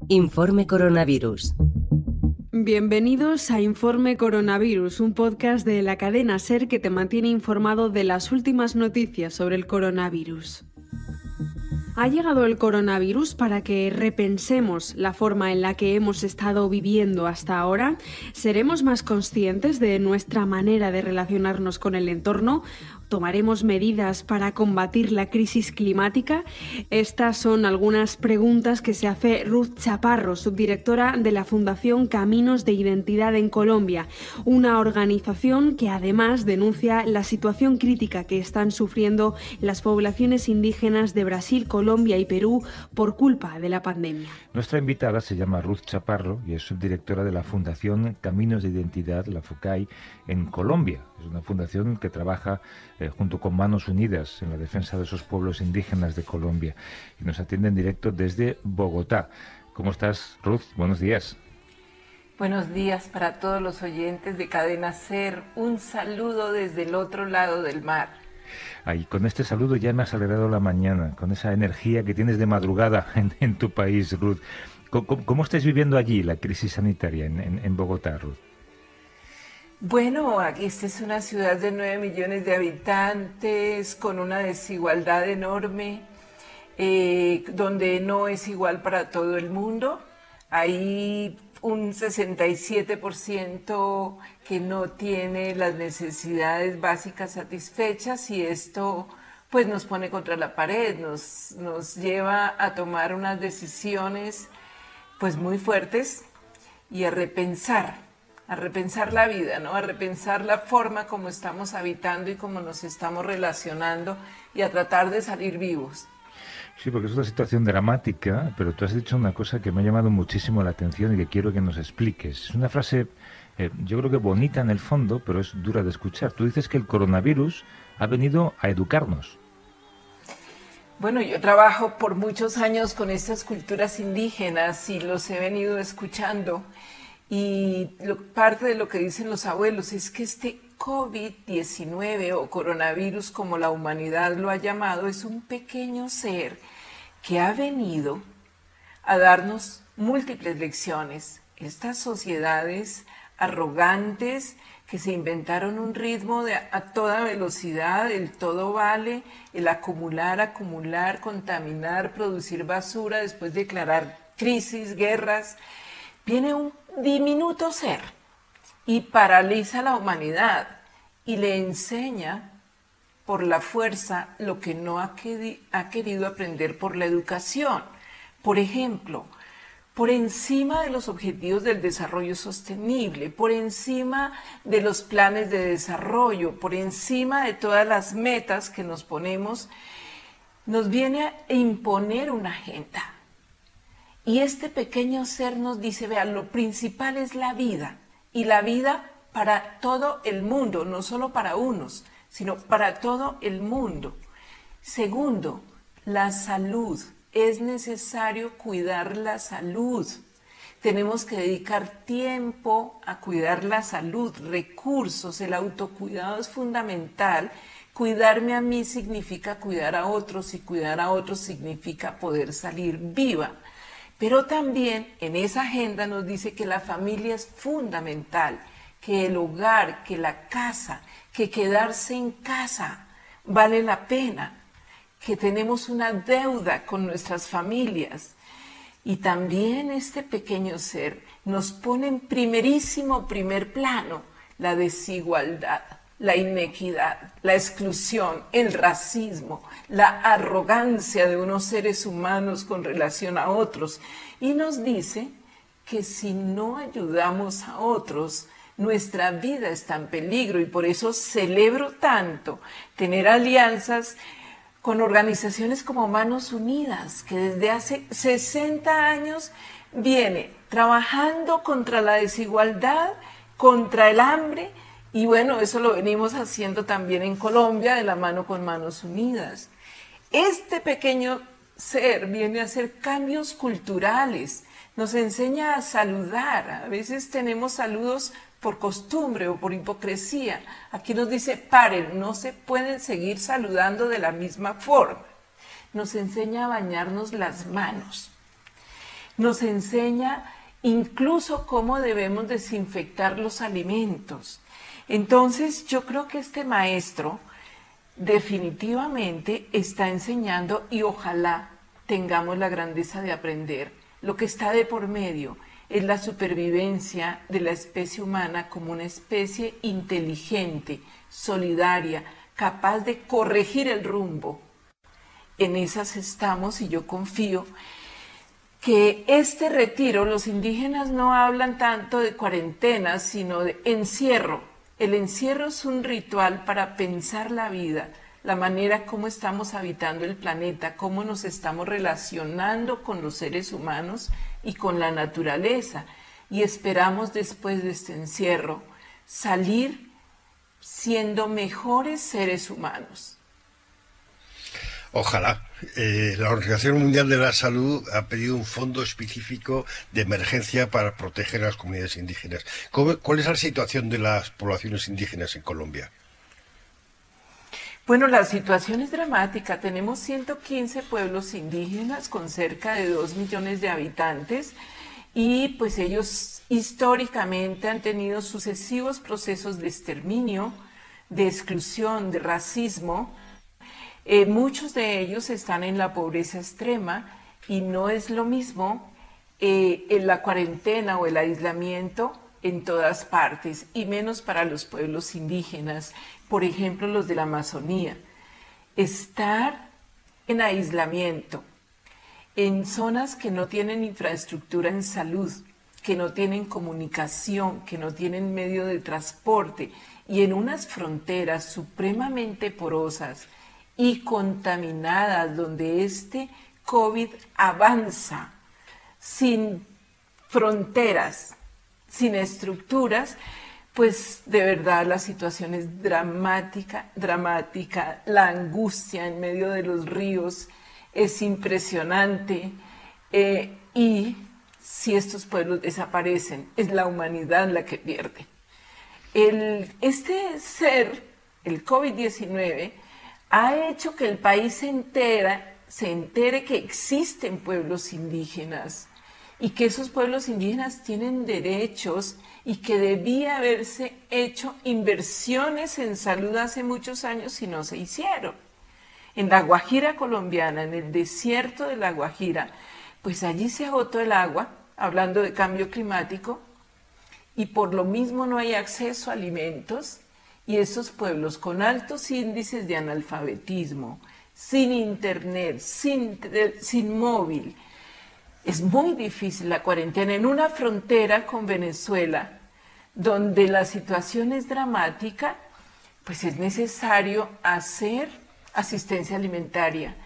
Informe Coronavirus. Bienvenidos a Informe Coronavirus, un podcast de la cadena SER que te mantiene informado de las últimas noticias sobre el coronavirus. Ha llegado el coronavirus para que repensemos la forma en la que hemos estado viviendo hasta ahora. ¿Seremos más conscientes de nuestra manera de relacionarnos con el entorno? ¿Tomaremos medidas para combatir la crisis climática? Estas son algunas preguntas que se hace Ruth Chaparro, subdirectora de la Fundación Caminos de Identidad en Colombia, una organización que además denuncia la situación crítica que están sufriendo las poblaciones indígenas de Brasil, Colombia y Perú por culpa de la pandemia. Nuestra invitada se llama Ruth Chaparro y es subdirectora de la Fundación Caminos de Identidad, la FUCAI, en Colombia. Es una fundación que trabaja junto con Manos Unidas en la defensa de esos pueblos indígenas de Colombia. Y nos atiende en directo desde Bogotá. ¿Cómo estás, Ruth? Buenos días. Buenos días para todos los oyentes de Cadena SER. Un saludo desde el otro lado del mar. Ay, con este saludo ya me has alegrado la mañana, con esa energía que tienes de madrugada en tu país, Ruth. ¿Cómo estáis viviendo allí la crisis sanitaria en Bogotá, Ruth? Bueno, aquí esta es una ciudad de 9 millones de habitantes, con una desigualdad enorme, donde no es igual para todo el mundo. Hay un 67% que no tiene las necesidades básicas satisfechas y esto pues nos pone contra la pared, nos lleva a tomar unas decisiones pues muy fuertes y a repensar la vida, ¿no? A repensar la forma como estamos habitando y cómo nos estamos relacionando y a tratar de salir vivos. Sí, porque es una situación dramática, pero tú has dicho una cosa que me ha llamado muchísimo la atención y que quiero que nos expliques. Es una frase, yo creo que bonita en el fondo, pero es dura de escuchar. Tú dices que el coronavirus ha venido a educarnos. Bueno, yo trabajo por muchos años con estas culturas indígenas y los he venido escuchando. Y parte de lo que dicen los abuelos es que este COVID-19 o coronavirus, como la humanidad lo ha llamado, es un pequeño ser que ha venido a darnos múltiples lecciones. Estas sociedades arrogantes que se inventaron un ritmo a toda velocidad, el todo vale, el acumular, contaminar, producir basura, después declarar crisis, guerras. Viene un diminuto ser y paraliza a la humanidad y le enseña por la fuerza lo que no ha querido aprender por la educación. Por ejemplo, por encima de los objetivos del desarrollo sostenible, por encima de los planes de desarrollo, por encima de todas las metas que nos ponemos, nos viene a imponer una agenda. Y este pequeño ser nos dice, vean, lo principal es la vida, y la vida para todo el mundo, no solo para unos, sino para todo el mundo. Segundo, la salud. Es necesario cuidar la salud. Tenemos que dedicar tiempo a cuidar la salud, recursos, el autocuidado es fundamental. Cuidarme a mí significa cuidar a otros y cuidar a otros significa poder salir viva. Pero también en esa agenda nos dice que la familia es fundamental, que el hogar, que la casa, que quedarse en casa vale la pena, que tenemos una deuda con nuestras familias. Y también este pequeño ser nos pone en primer plano la desigualdad, la inequidad, la exclusión, el racismo, la arrogancia de unos seres humanos con relación a otros. Y nos dice que si no ayudamos a otros, nuestra vida está en peligro. Y por eso celebro tanto tener alianzas con organizaciones como Manos Unidas, que desde hace 60 años viene trabajando contra la desigualdad, contra el hambre. Y bueno, eso lo venimos haciendo también en Colombia de la mano con Manos Unidas. Este pequeño ser viene a hacer cambios culturales, nos enseña a saludar. A veces tenemos saludos por costumbre o por hipocresía. Aquí nos dice, paren, no se pueden seguir saludando de la misma forma. Nos enseña a bañarnos las manos. nos enseña incluso cómo debemos desinfectar los alimentos. Entonces, yo creo que este maestro definitivamente está enseñando y ojalá tengamos la grandeza de aprender. Lo que está de por medio es la supervivencia de la especie humana como una especie inteligente, solidaria, capaz de corregir el rumbo. En esas estamos y yo confío que este retiro, los indígenas no hablan tanto de cuarentena, sino de encierro. El encierro es un ritual para pensar la vida, la manera como estamos habitando el planeta, cómo nos estamos relacionando con los seres humanos y con la naturaleza. Y esperamos después de este encierro salir siendo mejores seres humanos. Ojalá. La Organización Mundial de la Salud ha pedido un fondo específico de emergencia para proteger a las comunidades indígenas. ¿Cuál es la situación de las poblaciones indígenas en Colombia? Bueno, la situación es dramática. Tenemos 115 pueblos indígenas con cerca de 2 millones de habitantes y pues ellos históricamente han tenido sucesivos procesos de exterminio, de exclusión, de racismo. Muchos de ellos están en la pobreza extrema y no es lo mismo en la cuarentena o el aislamiento en todas partes y menos para los pueblos indígenas, por ejemplo los de la Amazonía. Estar en aislamiento en zonas que no tienen infraestructura en salud, que no tienen comunicación, que no tienen medio de transporte y en unas fronteras supremamente porosas y contaminadas, donde este COVID avanza sin fronteras, sin estructuras, pues de verdad la situación es dramática, dramática. La angustia en medio de los ríos es impresionante y si estos pueblos desaparecen, es la humanidad la que pierde. Este ser, el COVID-19, ha hecho que el país se entere que existen pueblos indígenas y que esos pueblos indígenas tienen derechos y que debía haberse hecho inversiones en salud hace muchos años y no se hicieron. En la Guajira colombiana, en el desierto de la Guajira, pues allí se agotó el agua, hablando de cambio climático, y por lo mismo no hay acceso a alimentos. Y esos pueblos con altos índices de analfabetismo, sin internet, sin móvil, es muy difícil la cuarentena en una frontera con Venezuela, donde la situación es dramática, pues es necesario hacer asistencia alimentaria,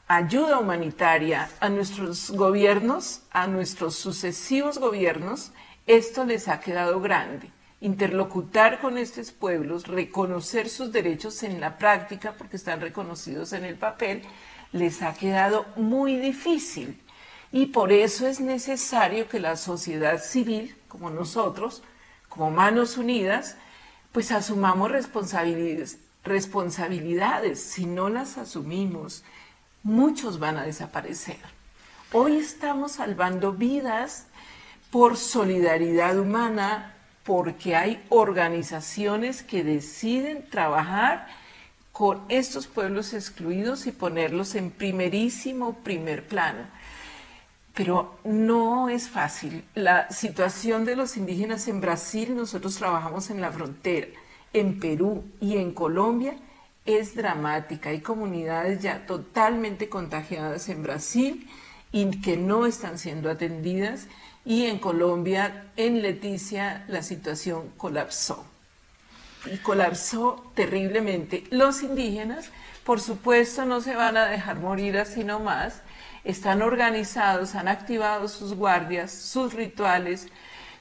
ayuda humanitaria a nuestros gobiernos, a nuestros sucesivos gobiernos. Esto les ha quedado grande. Interlocutar con estos pueblos, reconocer sus derechos en la práctica, porque están reconocidos en el papel, les ha quedado muy difícil. Y por eso es necesario que la sociedad civil, como nosotros, como Manos Unidas, pues asumamos responsabilidades. Si no las asumimos, muchos van a desaparecer. Hoy estamos salvando vidas por solidaridad humana, porque hay organizaciones que deciden trabajar con estos pueblos excluidos y ponerlos en primer plano. Pero no es fácil. La situación de los indígenas en Brasil, nosotros trabajamos en la frontera, en Perú y en Colombia, es dramática. Hay comunidades ya totalmente contagiadas en Brasil y que no están siendo atendidas. Y en Colombia, en Leticia, la situación colapsó. Y colapsó terriblemente. Los indígenas, por supuesto, no se van a dejar morir así nomás. Están organizados, han activado sus guardias, sus rituales,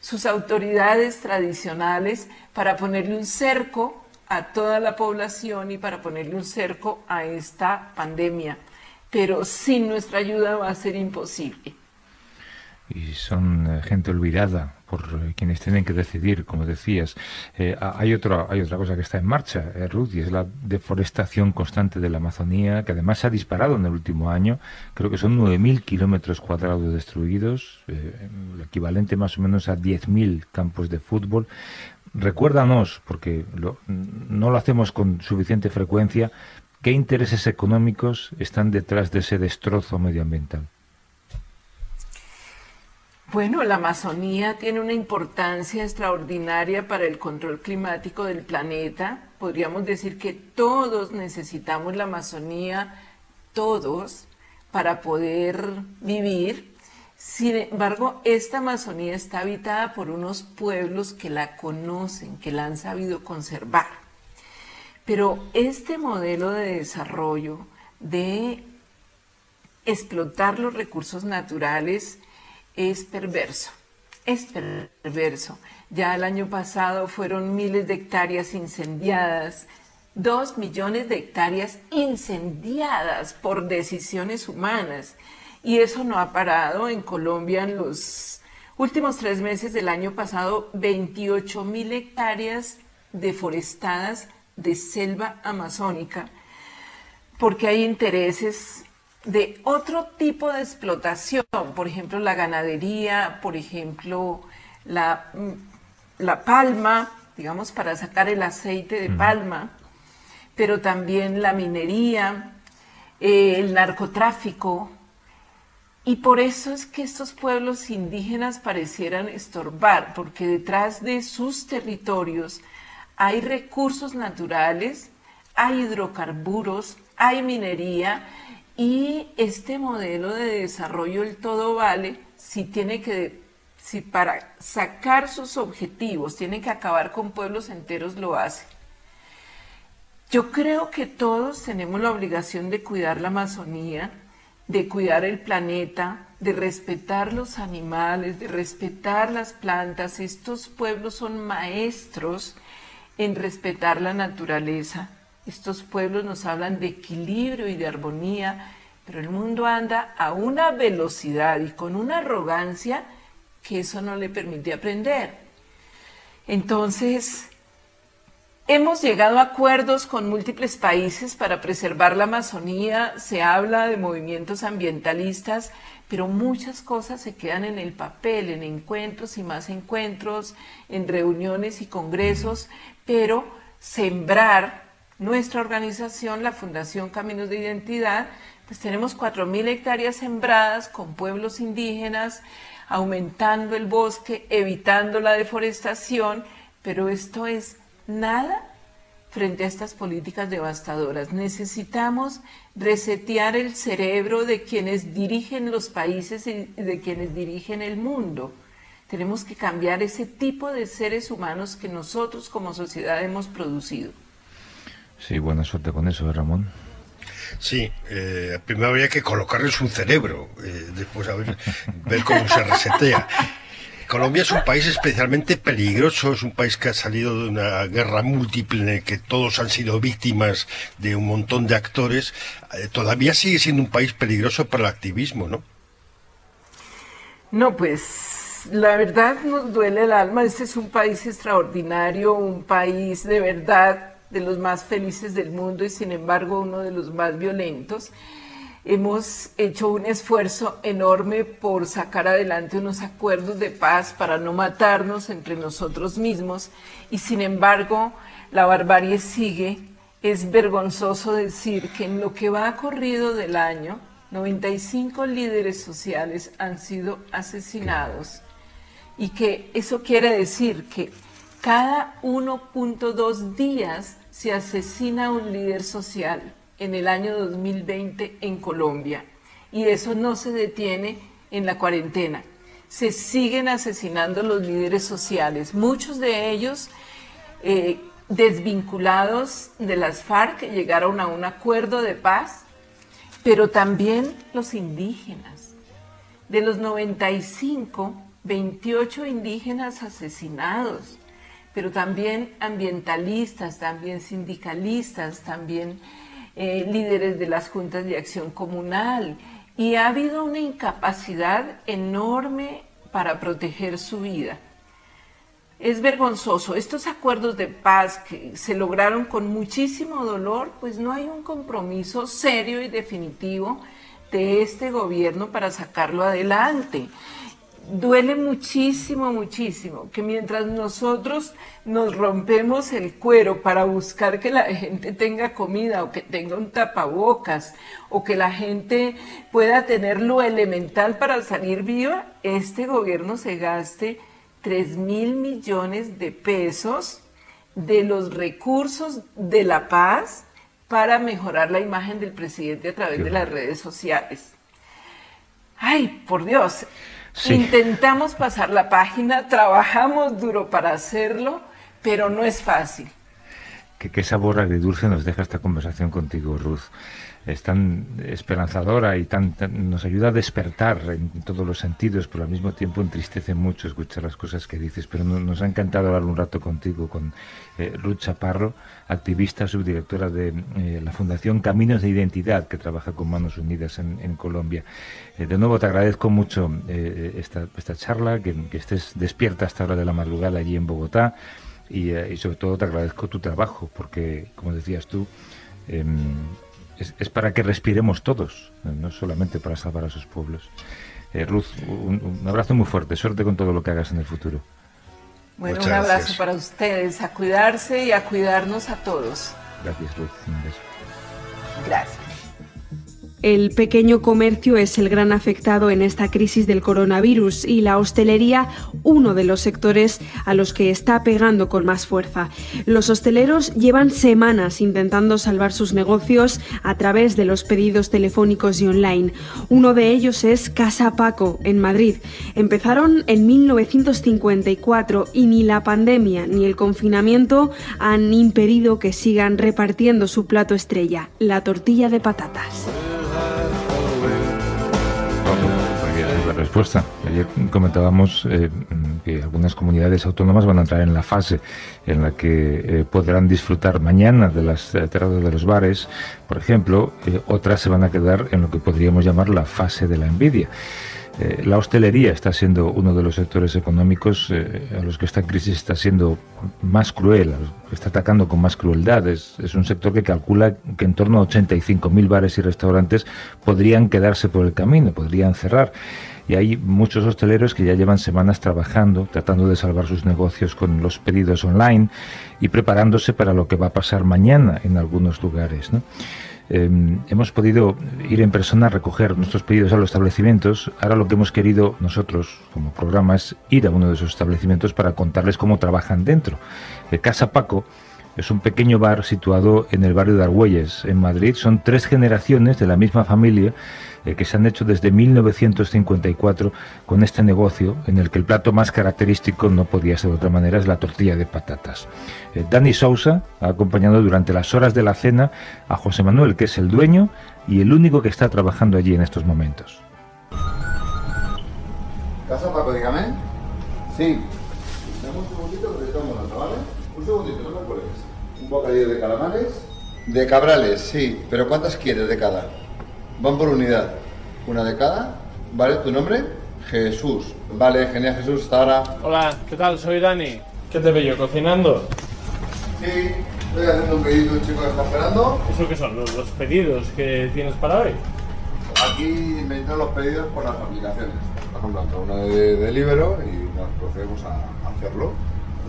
sus autoridades tradicionales para ponerle un cerco a toda la población y para ponerle un cerco a esta pandemia. Pero sin nuestra ayuda va a ser imposible. y son gente olvidada por quienes tienen que decidir, como decías. Hay otra cosa que está en marcha, Ruth, y es la deforestación constante de la Amazonía, que además se ha disparado en el último año. Creo que son 9.000 kilómetros cuadrados destruidos, el equivalente más o menos a 10.000 campos de fútbol. Recuérdanos, porque no lo hacemos con suficiente frecuencia, ¿qué intereses económicos están detrás de ese destrozo medioambiental? Bueno, la Amazonía tiene una importancia extraordinaria para el control climático del planeta. Podríamos decir que todos necesitamos la Amazonía, todos, para poder vivir. Sin embargo, esta Amazonía está habitada por unos pueblos que la conocen, que la han sabido conservar. Pero este modelo de desarrollo, de explotar los recursos naturales, es perverso, es perverso. Ya el año pasado fueron miles de hectáreas incendiadas, 2 millones de hectáreas incendiadas por decisiones humanas. Y eso no ha parado. En Colombia, en los últimos 3 meses del año pasado, 28.000 hectáreas deforestadas de selva amazónica, porque hay intereses de otro tipo de explotación, por ejemplo la ganadería, por ejemplo la palma, digamos para sacar el aceite de palma, pero también la minería, el narcotráfico, y por eso es que estos pueblos indígenas parecieran estorbar, porque detrás de sus territorios hay recursos naturales, hay hidrocarburos, hay minería. Y este modelo de desarrollo el todo vale, si para sacar sus objetivos tiene que acabar con pueblos enteros, lo hace. Yo creo que todos tenemos la obligación de cuidar la Amazonía, de cuidar el planeta, de respetar los animales, de respetar las plantas. Estos pueblos son maestros en respetar la naturaleza. Estos pueblos nos hablan de equilibrio y de armonía, pero el mundo anda a una velocidad y con una arrogancia que eso no le permite aprender. Entonces, hemos llegado a acuerdos con múltiples países para preservar la Amazonía, se habla de movimientos ambientalistas, pero muchas cosas se quedan en el papel, en encuentros y más encuentros, en reuniones y congresos, pero sembrar. Nuestra organización, la Fundación Caminos de Identidad, pues tenemos 4.000 hectáreas sembradas con pueblos indígenas, aumentando el bosque, evitando la deforestación, pero esto es nada frente a estas políticas devastadoras. Necesitamos resetear el cerebro de quienes dirigen los países y de quienes dirigen el mundo. Tenemos que cambiar ese tipo de seres humanos que nosotros como sociedad hemos producido. Sí, buena suerte con eso, Ramón. Sí, primero habría que colocarles un cerebro, después ver cómo se resetea. Colombia es un país especialmente peligroso, es un país que ha salido de una guerra múltiple en el que todos han sido víctimas de un montón de actores. Todavía sigue siendo un país peligroso para el activismo, ¿no? No, pues la verdad nos duele el alma. Este es un país extraordinario, un país de verdad de los más felices del mundo y sin embargo uno de los más violentos. Hemos hecho un esfuerzo enorme por sacar adelante unos acuerdos de paz para no matarnos entre nosotros mismos y sin embargo la barbarie sigue. Es vergonzoso decir que en lo que va corrido del año, 95 líderes sociales han sido asesinados y que eso quiere decir que cada 1.2 días se asesina a un líder social en el año 2020 en Colombia. Y eso no se detiene en la cuarentena. Se siguen asesinando los líderes sociales, muchos de ellos desvinculados de las FARC, que llegaron a un acuerdo de paz, pero también los indígenas. De los 95, 28 indígenas asesinados, pero también ambientalistas, también sindicalistas, también líderes de las juntas de acción comunal, y ha habido una incapacidad enorme para proteger su vida. Es vergonzoso. Estos acuerdos de paz que se lograron con muchísimo dolor, pues no hay un compromiso serio y definitivo de este gobierno para sacarlo adelante. Duele muchísimo, muchísimo, que mientras nosotros nos rompemos el cuero para buscar que la gente tenga comida o que tenga un tapabocas o que la gente pueda tener lo elemental para salir viva, este gobierno se gaste 3.000 millones de pesos de los recursos de la paz para mejorar la imagen del presidente a través de las redes sociales. ¡Ay, por Dios! Sí. Intentamos pasar la página, trabajamos duro para hacerlo, pero no es fácil. ¿Qué sabor agridulce nos deja esta conversación contigo, Ruth? Es tan esperanzadora y nos ayuda a despertar en todos los sentidos, pero al mismo tiempo entristece mucho escuchar las cosas que dices. Pero nos ha encantado hablar un rato contigo, con Ruth Chaparro, activista, subdirectora de la Fundación Caminos de Identidad, que trabaja con Manos Unidas en Colombia. De nuevo te agradezco mucho esta charla, que estés despierta hasta hora de la madrugada allí en Bogotá, y sobre todo te agradezco tu trabajo, porque, como decías tú, es para que respiremos todos, no solamente para salvar a sus pueblos. Ruth, un abrazo muy fuerte, suerte con todo lo que hagas en el futuro. Bueno, un abrazo para ustedes, a cuidarse y a cuidarnos a todos. Gracias, Ruth, un beso. Gracias. El pequeño comercio es el gran afectado en esta crisis del coronavirus y la hostelería uno de los sectores a los que está pegando con más fuerza. Los hosteleros llevan semanas intentando salvar sus negocios a través de los pedidos telefónicos y online. Uno de ellos es Casa Paco, en Madrid. Empezaron en 1954 y ni la pandemia ni el confinamiento han impedido que sigan repartiendo su plato estrella, la tortilla de patatas. La respuesta. Ayer comentábamos que algunas comunidades autónomas van a entrar en la fase en la que podrán disfrutar mañana de las terrazas de los bares, por ejemplo. Otras se van a quedar en lo que podríamos llamar la fase de la envidia. La hostelería está siendo uno de los sectores económicos a los que esta crisis está siendo más cruel, a los que está atacando con más crueldad. Es un sector que calcula que en torno a 85.000 bares y restaurantes podrían quedarse por el camino, podrían cerrar. Y hay muchos hosteleros que ya llevan semanas trabajando, tratando de salvar sus negocios con los pedidos online y preparándose para lo que va a pasar mañana en algunos lugares, ¿no? Hemos podido ir en persona a recoger nuestros pedidos a los establecimientos. Ahora lo que hemos querido nosotros como programa es ir a uno de esos establecimientos para contarles cómo trabajan dentro. Casa Paco es un pequeño bar situado en el barrio de Argüelles, en Madrid. Son 3 generaciones de la misma familia que se han hecho desde 1954 con este negocio, en el que el plato más característico, no podía ser de otra manera, es la tortilla de patatas. Dani Sousa ha acompañado durante las horas de la cena a José Manuel, que es el dueño y el único que está trabajando allí en estos momentos. ¿Casa Paco, dígame? Sí. Dame un segundito que te tomo nota, ¿vale? Un segundito, no me cuelgues. ¿Un bocadillo de calamares? De cabrales, sí. ¿Pero cuántas quieres de cada? Van por unidad. ¿Una de cada? ¿Vale? ¿Tu nombre? Jesús. Vale, genial, Jesús, hasta ahora. Hola, ¿qué tal? Soy Dani. ¿Qué te veo? ¿Cocinando? Sí, estoy haciendo un pedido, un chico que está esperando. ¿Eso qué son? ¿Los pedidos que tienes para hoy? Aquí me entran los pedidos por las aplicaciones. Por ejemplo, entra uno de Deliveroo y nos procedemos a hacerlo.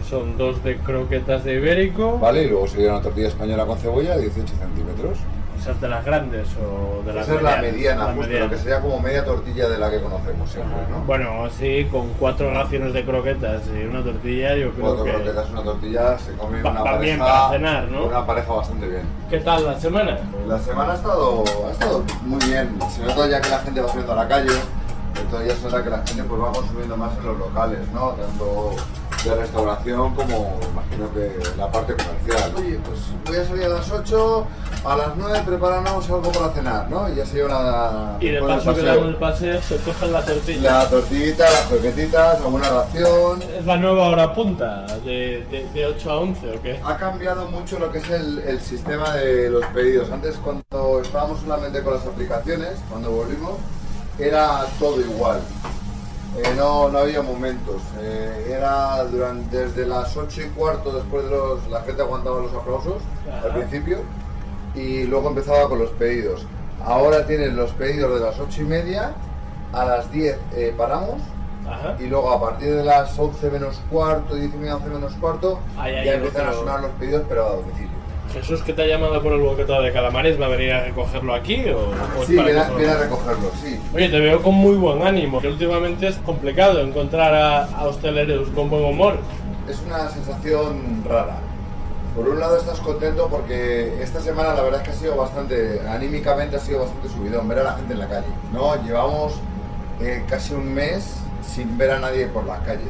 Son 2 de croquetas de ibérico. Vale, y luego sería una tortilla española con cebolla de 18 centímetros. ¿Esas de las grandes o de las medianas? Esa es la mediana, justo, lo que sería como media tortilla de la que conocemos siempre, ¿no? Bueno, sí, con 4 raciones de croquetas y una tortilla, yo creo 4 que... 4 croquetas, una tortilla, se come una pareja... bien para cenar, ¿no? Una pareja bastante bien. ¿Qué tal la semana? La semana ha estado muy bien. Se nota ya que la gente va subiendo a la calle, entonces ya se nota que la gente pues va consumiendo más en los locales, ¿no? Tanto de restauración como imagino que la parte comercial. Oye, pues voy a salir a las 8, a las 9 prepáranos algo para cenar, ¿no? Y ya se lleva una... Y de paso que damos el paseo se cogen la tortilla. La tortillita, las croquetitas, alguna ración... ¿Es la nueva hora punta? ¿De 8 a 11 o qué? Ha cambiado mucho lo que es el sistema de los pedidos. Antes, cuando estábamos solamente con las aplicaciones, cuando volvimos, era todo igual. No había momentos. Era desde las 8:15, después de la gente aguantaba los aplausos al principio y luego empezaba con los pedidos. Ahora tienes los pedidos de las 8:30, a las 10 paramos. Ajá. Y luego a partir de las 11 menos cuarto, 10:30, 11 menos cuarto, ya empiezan a sonar los pedidos, pero a domicilio. ¿Jesús, que te ha llamado por el bocata de calamares, va a venir a recogerlo aquí o sí, viene a recogerlo, sí. Oye, te veo con muy buen ánimo, que últimamente es complicado encontrar a hosteleros con buen humor. Es una sensación rara. Por un lado estás contento porque esta semana la verdad es que ha sido bastante, anímicamente ha sido bastante subidón, ver a la gente en la calle, ¿no? Llevamos casi un mes sin ver a nadie por las calles.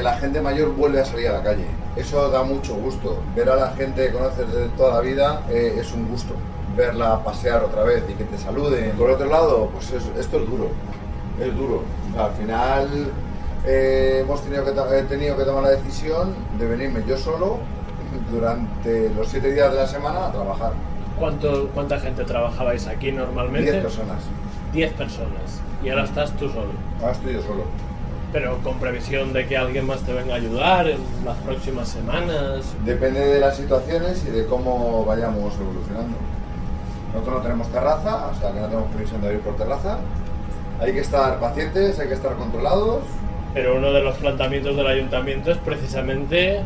La gente mayor vuelve a salir a la calle. Eso da mucho gusto. Ver a la gente que conoces de toda la vida es un gusto. Verla pasear otra vez y que te saluden. Por otro lado, pues esto es duro. Es duro. Al final hemos tenido que tomar la decisión de venirme yo solo durante los 7 días de la semana a trabajar. ¿Cuánta gente trabajabais aquí normalmente? 10 personas. 10 personas. Y ahora estás tú solo. Ahora estoy yo solo. Pero con previsión de que alguien más te venga a ayudar en las próximas semanas. Depende de las situaciones y de cómo vayamos evolucionando. Nosotros no tenemos terraza, o sea que no tenemos previsión de abrir por terraza. Hay que estar pacientes, hay que estar controlados. Pero uno de los planteamientos del ayuntamiento es precisamente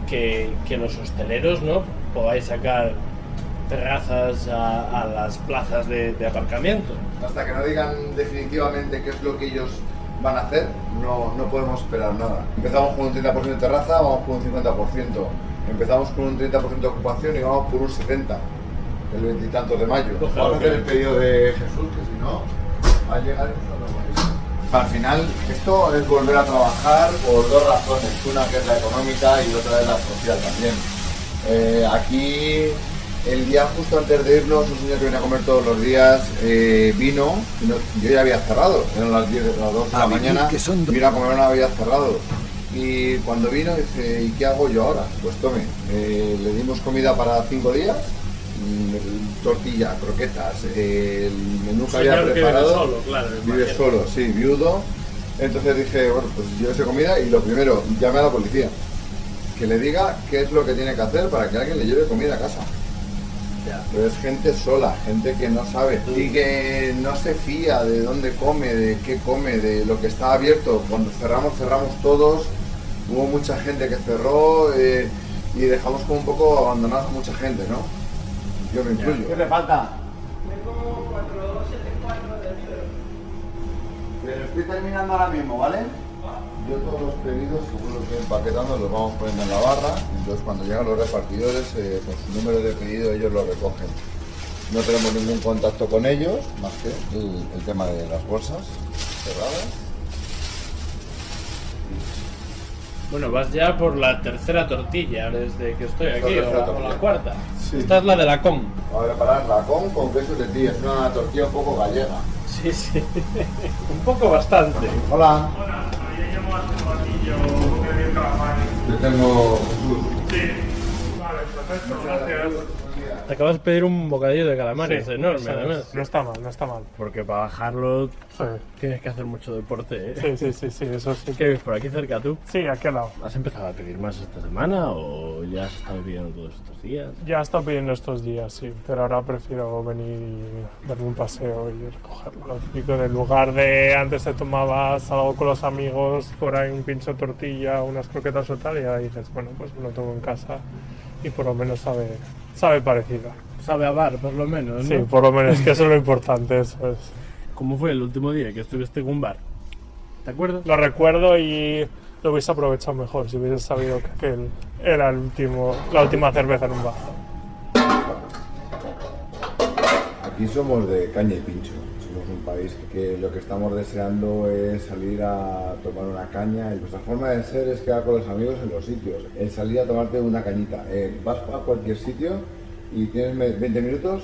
que los hosteleros, ¿no?, podáis sacar terrazas a las plazas de aparcamiento. Hasta que no digan definitivamente qué es lo que ellos van a hacer, no podemos esperar nada. Empezamos con un 30% de terraza, vamos por un 50%. Empezamos con un 30% de ocupación y vamos por un 70%, el 20 y tantos de mayo. Vamos a hacer el pedido de Jesús, que si no, va a llegar al final, esto es volver a trabajar por dos razones. Una que es la económica y otra es la social también. Aquí, el día justo antes de irnos, un señor que viene a comer todos los días vino, yo ya había cerrado, eran las 10, las 12 de la mañana, vino a comer, no había cerrado. Y cuando vino dice, ¿y qué hago yo ahora? Pues tome, le dimos comida para 5 días, tortilla, croquetas, el menú que había preparado. Vive solo, claro, vive solo, sí, viudo. Entonces dije, bueno, pues yo esa comida y lo primero, llame a la policía, que le diga qué es lo que tiene que hacer para que alguien le lleve comida a casa. Pero es gente sola, gente que no sabe y que no se fía de dónde come, de qué come, de lo que está abierto. Cuando cerramos todos, hubo mucha gente que cerró y dejamos como un poco abandonada a mucha gente, ¿no? Yo me incluyo. ¿Qué te falta? Tengo 4274 de litro. Pero estoy terminando ahora mismo, ¿vale? Yo todos los pedidos, según los voy empaquetando, los vamos poniendo en la barra. Entonces cuando llegan los repartidores, con su número de pedido ellos lo recogen. No tenemos ningún contacto con ellos, más que el tema de las bolsas cerradas. Bueno, vas ya por la tercera tortilla desde que estoy aquí, o la cuarta. Sí. Esta es la de la com. Vamos a preparar la con queso de tía. Es una tortilla un poco gallega. Sí, sí. Un poco bastante. Hola. Hola, yo llamo hace un ratillo que había trabajado. Yo tengo Jesús. Sí. Vale, perfecto, gracias. Te acabas de pedir un bocadillo de calamares, Sí, enorme además. No está mal, no está mal. Porque para bajarlo Sí. tienes que hacer mucho deporte, ¿eh? Sí, eso sí. ¿Qué vives por aquí cerca tú? Sí, aquí al lado. ¿Has empezado a pedir más esta semana o ya has estado pidiendo todos estos días? Ya he estado pidiendo estos días, sí, pero ahora prefiero venir y darme un paseo y recogerlo. Lo típico, en lugar de antes te tomabas algo con los amigos, por ahí un pincho de tortilla, unas croquetas o tal, y ahora dices, bueno, pues me lo tomo en casa y por lo menos sabe parecido. Sabe a bar, por lo menos, ¿no? Sí, por lo menos, que eso es lo importante, eso es. ¿Cómo fue el último día que estuviste en un bar? ¿Te acuerdas? Lo recuerdo y lo hubiese aprovechado mejor si hubiese sabido que aquel era la última cerveza en un bar. Aquí somos de caña y pincho. Si somos un país que lo que estamos deseando es salir a tomar una caña. Y nuestra forma de ser es quedar con los amigos en los sitios, el salir a tomarte una cañita. Vas a cualquier sitio y tienes 20 minutos